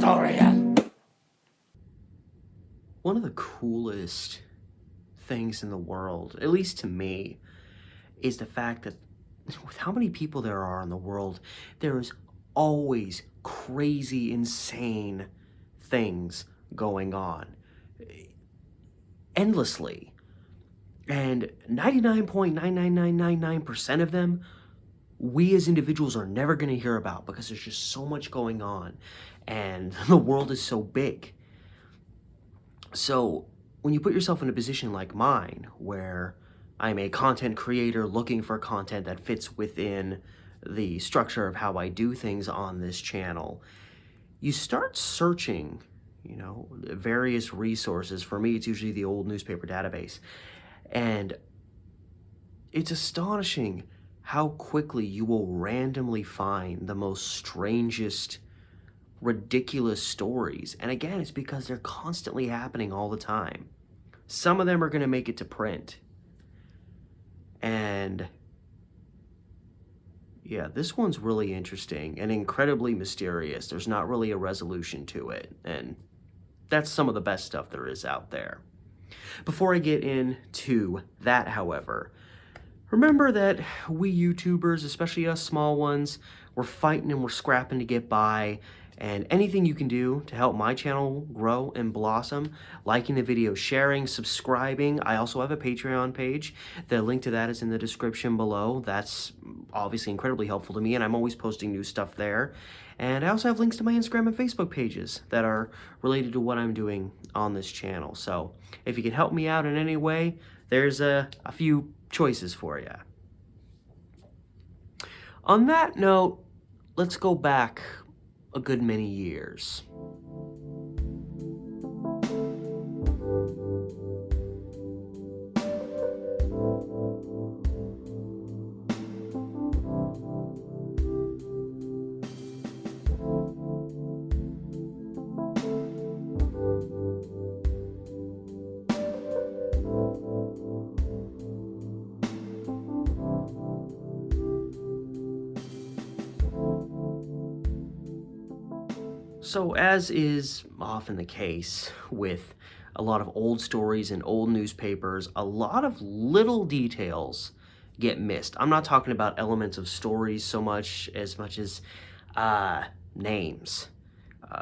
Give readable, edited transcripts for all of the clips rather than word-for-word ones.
historian. One of the coolest things in the world, at least to me, is the fact that with how many people there are in the world, there is always crazy, insane things going on. Endlessly. And 99.99999% of them, we as individuals are never going to hear about because there's just so much going on. And the world is so big. So when you put yourself in a position like mine, where I'm a content creator looking for content that fits within the structure of how I do things on this channel, you start searching, various resources. For me, it's usually the old newspaper database. And it's astonishing how quickly you will randomly find the most strangest, ridiculous stories. And again, it's because they're constantly happening all the time. Some of them are going to make it to print. And yeah, this one's really interesting and incredibly mysterious. There's not really a resolution to it. And that's some of the best stuff there is out there. Before I get into that, however, remember that we YouTubers, especially us small ones, we're fighting and we're scrapping to get by. And anything you can do to help my channel grow and blossom, liking the video, sharing, subscribing. I also have a Patreon page. The link to that is in the description below. That's obviously incredibly helpful to me, and I'm always posting new stuff there. And I also have links to my Instagram and Facebook pages that are related to what I'm doing on this channel. So if you can help me out in any way, there's a few choices for you. On that note, let's go back a good many years. So as is often the case with a lot of old stories and old newspapers, a lot of little details get missed. I'm not talking about elements of stories so much as names.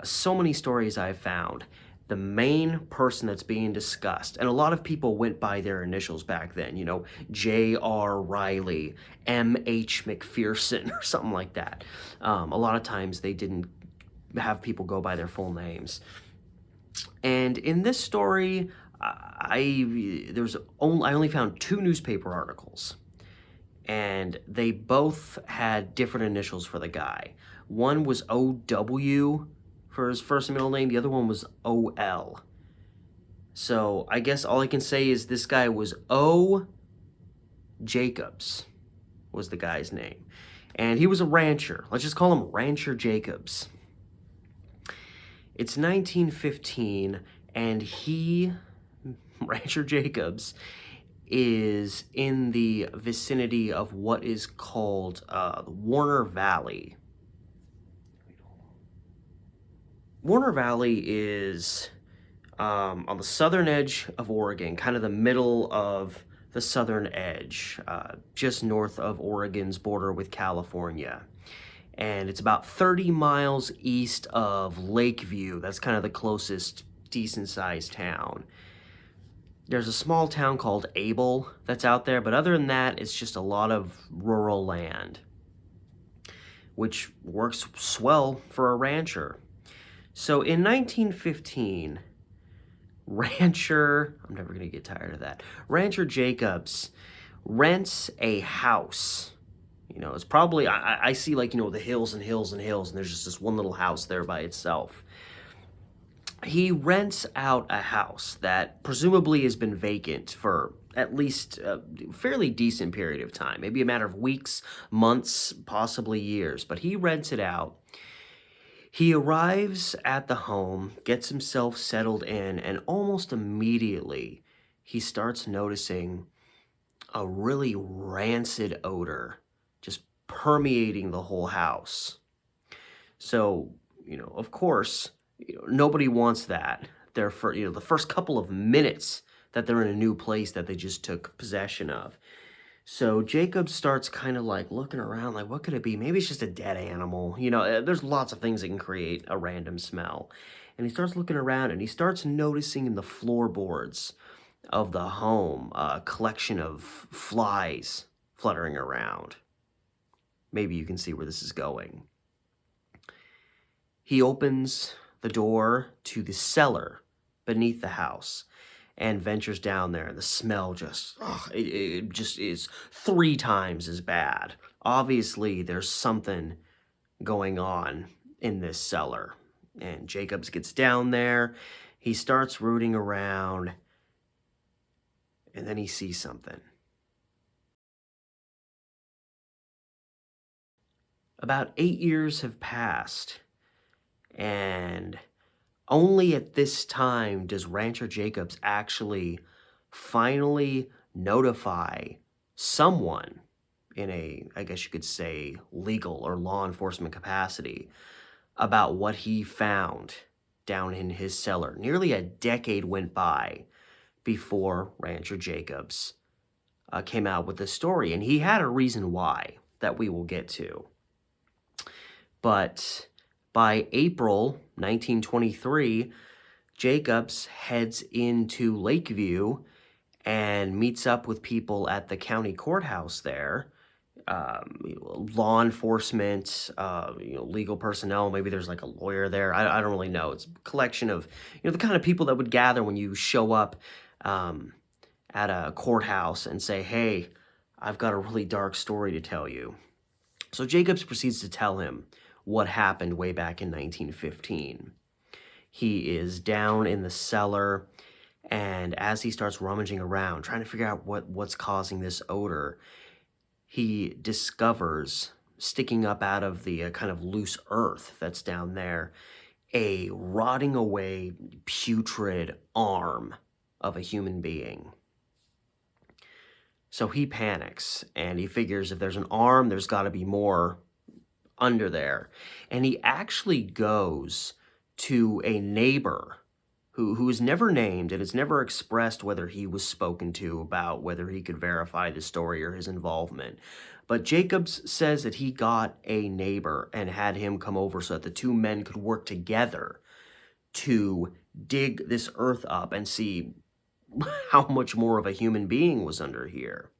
So many stories I've found, the main person that's being discussed, and a lot of people went by their initials back then, J.R. Riley, M.H. McPherson, or something like that. A lot of times they didn't have people go by their full names. And in this story, I only found 2 newspaper articles, and they both had different initials for the guy. One was O.W. for his first and middle name, the other one was O.L. So I guess all I can say is this guy was O. Jacobs was the guy's name. And he was a rancher. Let's just call him Rancher Jacobs. It's 1915, and Rancher Jacobs, is in the vicinity of what is called the Warner Valley. Warner Valley is on the southern edge of Oregon, kind of the middle of the southern edge, just north of Oregon's border with California. And it's about 30 miles east of Lakeview. That's kind of the closest decent-sized town. There's a small town called Able that's out there, but other than that, it's just a lot of rural land, which works swell for a rancher. So in 1915, I'm never going to get tired of that, Rancher Jacobs rents a house. It's probably, I see the hills and hills and hills, and there's just this one little house there by itself. He rents out a house that presumably has been vacant for at least a fairly decent period of time, maybe a matter of weeks, months, possibly years, but he rents it out. He arrives at the home, gets himself settled in, and almost immediately he starts noticing a really rancid odor just permeating the whole house. So, of course, Nobody wants that. The first couple of minutes that they're in a new place that they just took possession of. So Jacob starts kind of like looking around, like, what could it be? Maybe it's just a dead animal. There's lots of things that can create a random smell. And he starts looking around and he starts noticing in the floorboards of the home a collection of flies fluttering around. Maybe you can see where this is going. He opens the door to the cellar beneath the house and ventures down there, and the smell it just is 3 times as bad. Obviously, there's something going on in this cellar. And Jacobs gets down there, he starts rooting around, and then he sees something. About 8 years have passed, and only at this time does Rancher Jacobs actually finally notify someone in a, I guess you could say, legal or law enforcement capacity about what he found down in his cellar. Nearly a decade went by before Rancher Jacobs came out with this story, and he had a reason why that we will get to. But by April 1923, Jacobs heads into Lakeview and meets up with people at the county courthouse there. Law enforcement, legal personnel, maybe there's like a lawyer there. I don't really know. It's a collection of, the kind of people that would gather when you show up at a courthouse and say, hey, I've got a really dark story to tell you. So Jacobs proceeds to tell him what happened way back in 1915. He is down in the cellar, and as he starts rummaging around, trying to figure out what's causing this odor, he discovers, sticking up out of the kind of loose earth that's down there, a rotting away, putrid arm of a human being. So he panics, and he figures if there's an arm, there's got to be more under there. And he actually goes to a neighbor who is never named, and it's never expressed whether he was spoken to about whether he could verify the story or his involvement. But Jacobs says that he got a neighbor and had him come over so that the two men could work together to dig this earth up and see how much more of a human being was under here.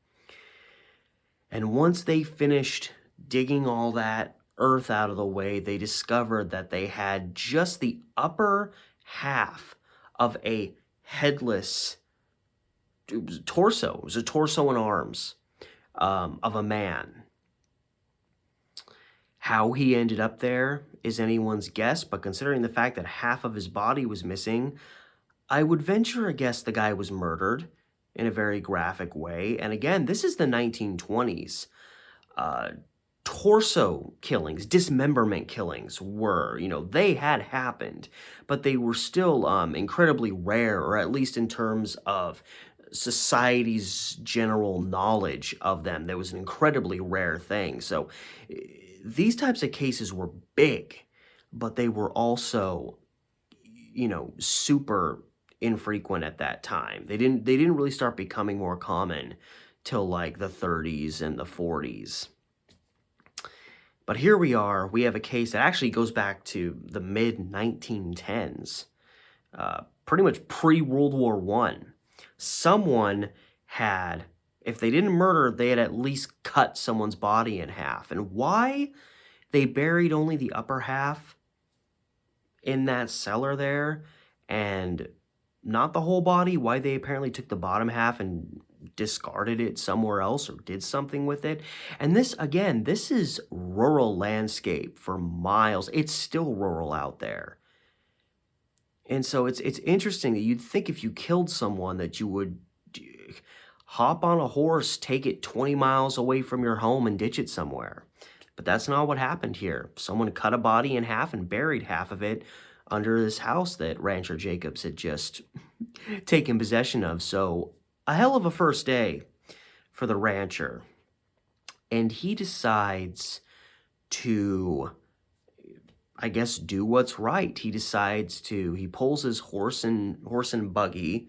And once they finished digging all that earth out of the way, they discovered that they had just the upper half of a headless torso. It was a torso and arms of a man. How he ended up there is anyone's guess, but considering the fact that half of his body was missing, I would venture a guess the guy was murdered in a very graphic way. And again, this is the 1920s. Torso killings, dismemberment killings were, they had happened, but they were still incredibly rare, or at least in terms of society's general knowledge of them. There was an incredibly rare thing. So these types of cases were big, but they were also, super infrequent at that time. They didn't really start becoming more common till like the 30s and the 40s. But here we are, we have a case that actually goes back to the mid-1910s, pretty much pre-World War I. Someone had, if they didn't murder, they had at least cut someone's body in half. And why they buried only the upper half in that cellar there and not the whole body, why they apparently took the bottom half and discarded it somewhere else or did something with it. And this, again, this is rural landscape for miles. It's still rural out there. And so it's interesting that you'd think if you killed someone that you would hop on a horse, take it 20 miles away from your home and ditch it somewhere. But that's not what happened here. Someone cut a body in half and buried half of it under this house that Rancher Jacobs had just taken possession of. So a hell of a first day for the rancher. And he decides to, I guess, do what's right. He pulls his horse and buggy.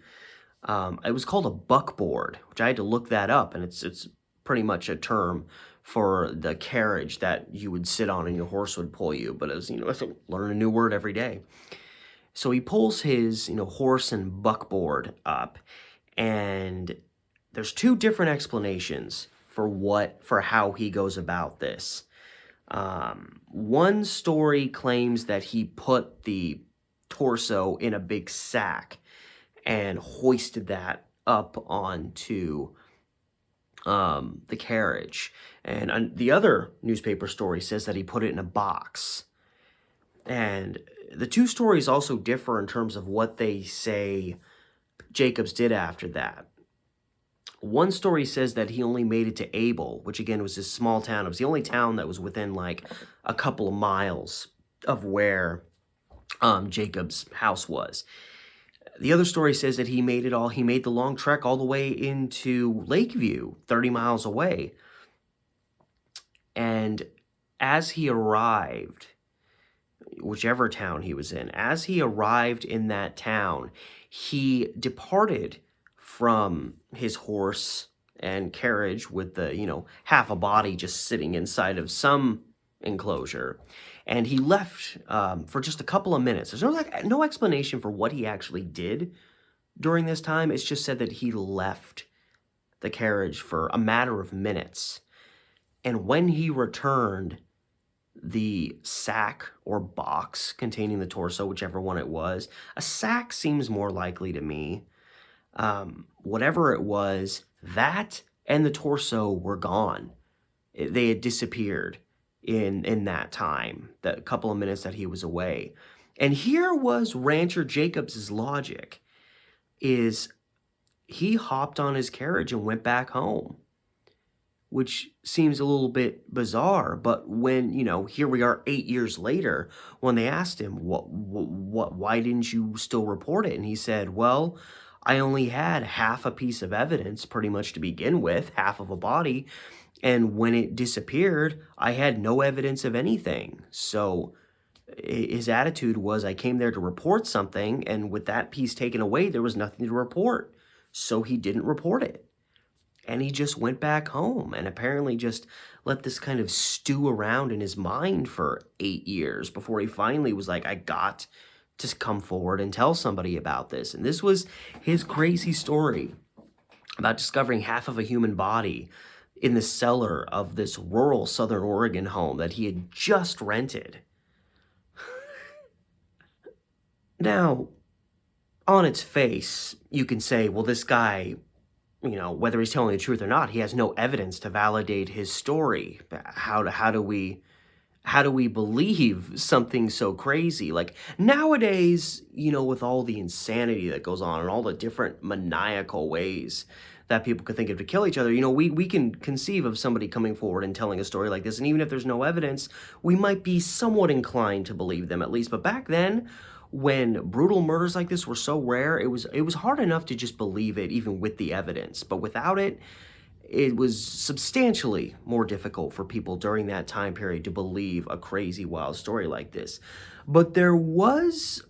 It was called a buckboard, which I had to look that up, and it's pretty much a term for the carriage that you would sit on and your horse would pull you. But as you know, I learn a new word every day. So he pulls his horse and buckboard up, and there's two different explanations for how he goes about this. One story claims that he put the torso in a big sack and hoisted that up onto the carriage. And the other newspaper story says that he put it in a box. And the two stories also differ in terms of what they say Jacobs did after that. One story says that he only made it to Abel, which again was this small town. It was the only town that was within like a couple of miles of where Jacob's house was. The other story says that he made the long trek all the way into Lakeview, 30 miles away. And as he arrived, whichever town he was in, as he arrived in that town, he departed from his horse and carriage with the, half a body just sitting inside of some enclosure. And he left for just a couple of minutes. There's no explanation for what he actually did during this time. It's just said that he left the carriage for a matter of minutes. And when he returned, the sack or box containing the torso, whichever one it was, a sack seems more likely to me. Whatever it was, that and the torso were gone. They had disappeared in that time, that couple of minutes that he was away. And here was Rancher Jacobs' logic, is he hopped on his carriage and went back home, which seems a little bit bizarre. But when, here we are 8 years later, when they asked him, why didn't you still report it? And he said, well, I only had half a piece of evidence pretty much to begin with, half of a body. And when it disappeared, I had no evidence of anything. So his attitude was, I came there to report something, and with that piece taken away, there was nothing to report. So he didn't report it. And he just went back home and apparently just let this kind of stew around in his mind for 8 years before he finally was like, I got to come forward and tell somebody about this. And this was his crazy story about discovering half of a human body in the cellar of this rural Southern Oregon home that he had just rented. Now, on its face, you can say, well, this guy, whether he's telling the truth or not, he has no evidence to validate his story. How do we believe something so crazy? Like nowadays, with all the insanity that goes on and all the different maniacal ways that people could think of to kill each other, we can conceive of somebody coming forward and telling a story like this. And even if there's no evidence, we might be somewhat inclined to believe them at least. But back then, when brutal murders like this were so rare, it was hard enough to just believe it even with the evidence. But without it, it was substantially more difficult for people during that time period to believe a crazy, wild story like this. But there was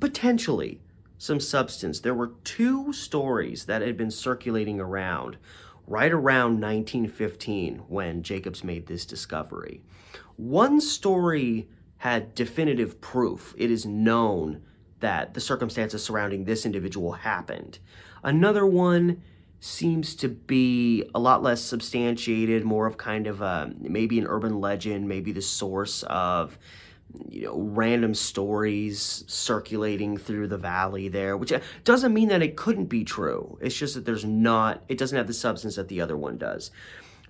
potentially some substance. There were two stories that had been circulating around right around 1915 when Jacobs made this discovery. One story had definitive proof. It is known that the circumstances surrounding this individual happened. Another one seems to be a lot less substantiated, more of kind of maybe an urban legend, maybe the source of random stories circulating through the valley there, which doesn't mean that it couldn't be true. It's just that it doesn't have the substance that the other one does.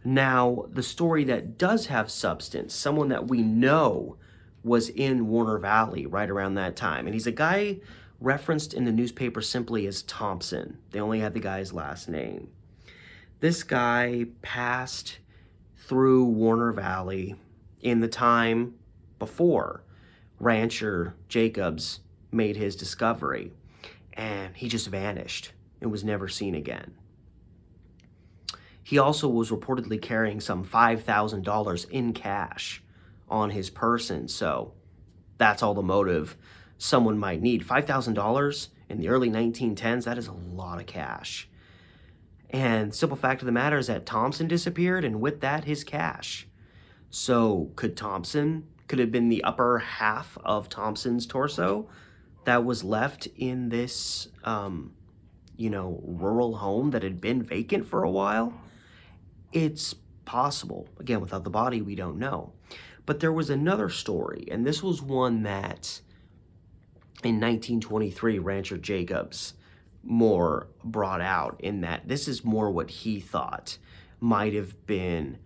Now, the story that does have substance, someone that we know was in Warner Valley right around that time, and he's a guy referenced in the newspaper simply as Thompson. They only had the guy's last name. This guy passed through Warner Valley in the time before Rancher Jacobs made his discovery, and he just vanished and was never seen again. He also was reportedly carrying some $5,000 in cash on his person, so that's all the motive someone might need. $5,000 in the early 1910s, that is a lot of cash. And simple fact of the matter is that Thompson disappeared, and with that, his cash. So could have been the upper half of Thompson's torso that was left in this, rural home that had been vacant for a while? It's possible. Again, without the body, we don't know. But there was another story, and this was one that in 1923, Rancher Jacobs more brought out, in that this is more what he thought might have been,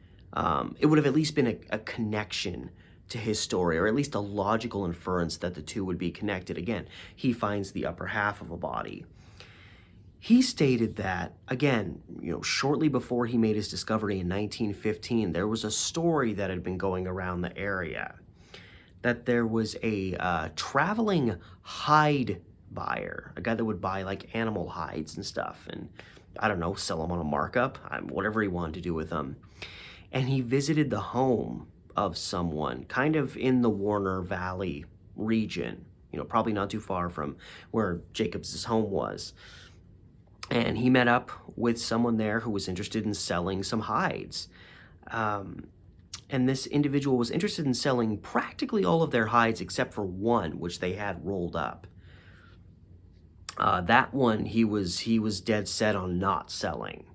it would have at least been a connection to his story, or at least a logical inference that the two would be connected. Again, he finds the upper half of a body. He stated that, again, shortly before he made his discovery in 1915, there was a story that had been going around the area that there was a traveling hide buyer, a guy that would buy like animal hides and stuff, and I don't know, sell them on a markup, whatever he wanted to do with them. And he visited the home of someone kind of in the Warner Valley region, probably not too far from where Jacobs' home was. And he met up with someone there who was interested in selling some hides. And this individual was interested in selling practically all of their hides except for one, which they had rolled up. That one he was dead set on not selling.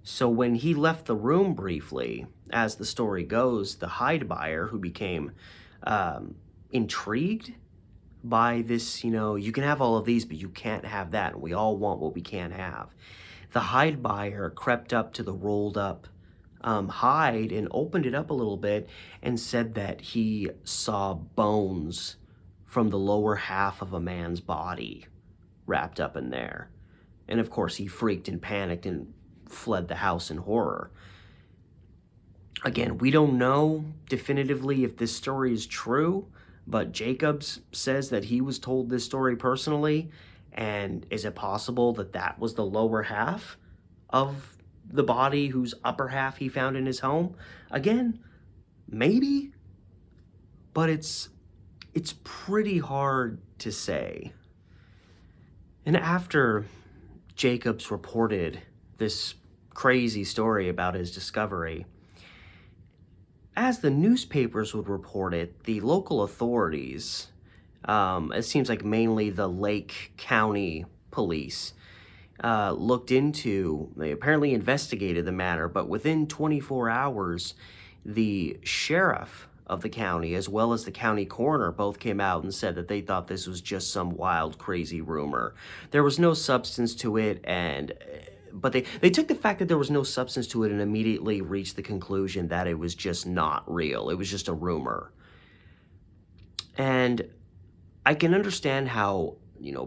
So when he left the room briefly, as the story goes, the hide buyer, who became intrigued by this, you can have all of these, but you can't have that, and we all want what we can't have. The hide buyer crept up to the rolled up hide and opened it up a little bit and said that he saw bones from the lower half of a man's body wrapped up in there. And of course, he freaked and panicked and fled the house in horror. Again, we don't know definitively if this story is true, but Jacobs says that he was told this story personally. And is it possible that that was the lower half of the body whose upper half he found in his home? Again, maybe, but it's pretty hard to say. And after Jacobs reported this crazy story about his discovery, as the newspapers would report it, the local authorities, it seems like mainly the Lake County police, looked into, they apparently investigated the matter, but within 24 hours, the sheriff of the county, as well as the county coroner, both came out and said that they thought this was just some wild, crazy rumor. There was no substance to it, but they took the fact that there was no substance to it and immediately reached the conclusion that it was just not real. It was just a rumor. And I can understand how,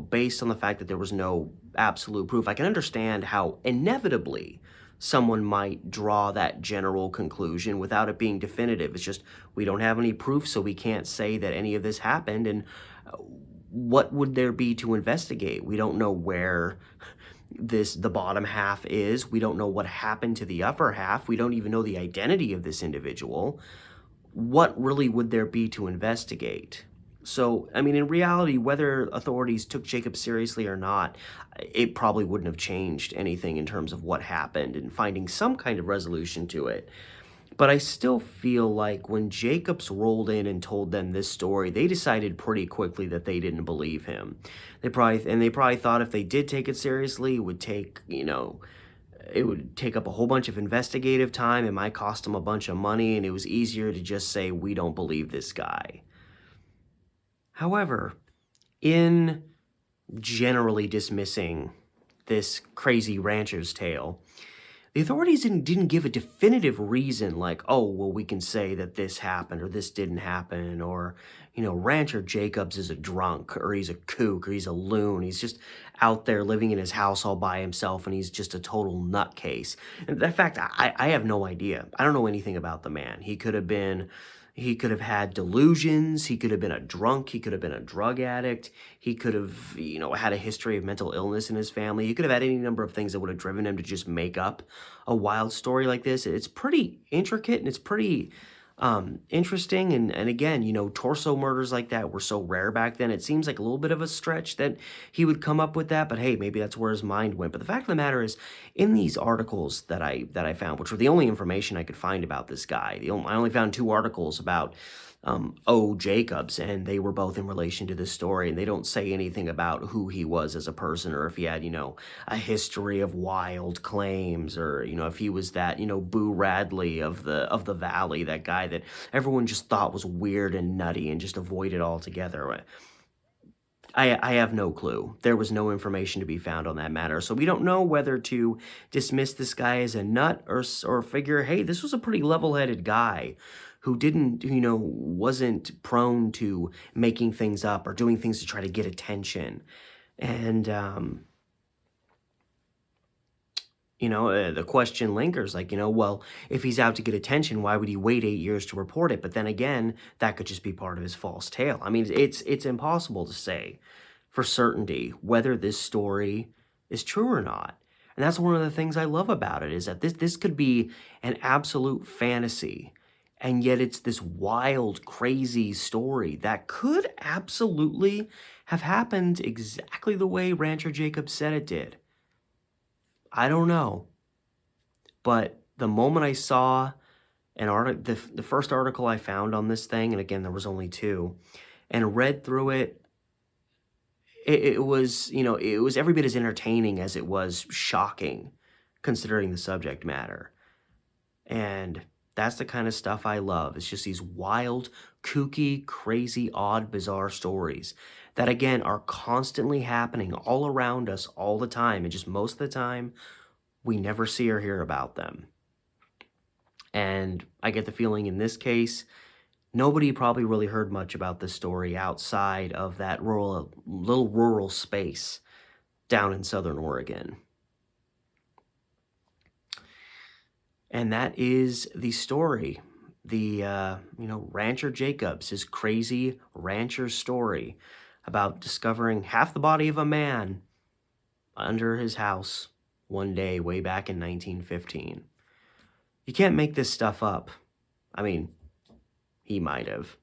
based on the fact that there was no absolute proof, I can understand how inevitably someone might draw that general conclusion without it being definitive. It's just, we don't have any proof, so we can't say that any of this happened, and what would there be to investigate? We don't know where the bottom half is. We don't know what happened to the upper half. We don't even know the identity of this individual. What really would there be to investigate? So, I mean, in reality, whether authorities took Jacob seriously or not, it probably wouldn't have changed anything in terms of what happened and finding some kind of resolution to it. But I still feel like when Jacobs rolled in and told them this story, they decided pretty quickly that they didn't believe him. They probably thought if they did take it seriously, it would take, it would take up a whole bunch of investigative time. It might cost them a bunch of money, and it was easier to just say, we don't believe this guy. However, in generally dismissing this crazy rancher's tale, the authorities didn't give a definitive reason like, oh, well, we can say that this happened or this didn't happen, or, Rancher Jacobs is a drunk, or he's a kook, or he's a loon. He's just out there living in his house all by himself, and he's just a total nutcase. And in fact, I have no idea. I don't know anything about the man. He could have had delusions. He could have been a drunk. He could have been a drug addict. He could have, had a history of mental illness in his family. He could have had any number of things that would have driven him to just make up a wild story like this. It's pretty intricate, and it's pretty Interesting. And again, torso murders like that were so rare back then. It seems like a little bit of a stretch that he would come up with that, but hey, maybe that's where his mind went. But the fact of the matter is, in these articles that I found, which were the only information I could find about this guy, I only found 2 articles about O. Jacobs, and they were both in relation to this story, and they don't say anything about who he was as a person, or if he had, a history of wild claims, or, if he was that, Boo Radley of the Valley, that guy that everyone just thought was weird and nutty and just avoided altogether. I have no clue. There was no information to be found on that matter. So we don't know whether to dismiss this guy as a nut or figure, hey, this was a pretty level-headed guy who didn't, wasn't prone to making things up or doing things to try to get attention. And, the question lingers, like, well, if he's out to get attention, why would he wait 8 years to report it? But then again, that could just be part of his false tale. I mean, it's impossible to say for certainty whether this story is true or not. And that's one of the things I love about it, is that this could be an absolute fantasy, and yet it's this wild, crazy story that could absolutely have happened exactly the way Rancher Jacobs said it did. I don't know, but the moment I saw an article, the first article I found on this thing, and again, there was only 2, and read through it, it was, it was every bit as entertaining as it was shocking, considering the subject matter. And that's the kind of stuff I love. It's just these wild, kooky, crazy, odd, bizarre stories that, again, are constantly happening all around us all the time. And just most of the time, we never see or hear about them. And I get the feeling in this case, nobody probably really heard much about this story outside of that little rural space down in Southern Oregon. And that is the story. The, Rancher Jacobs, his crazy rancher story about discovering half the body of a man under his house one day way back in 1915. You can't make this stuff up. I mean, he might have.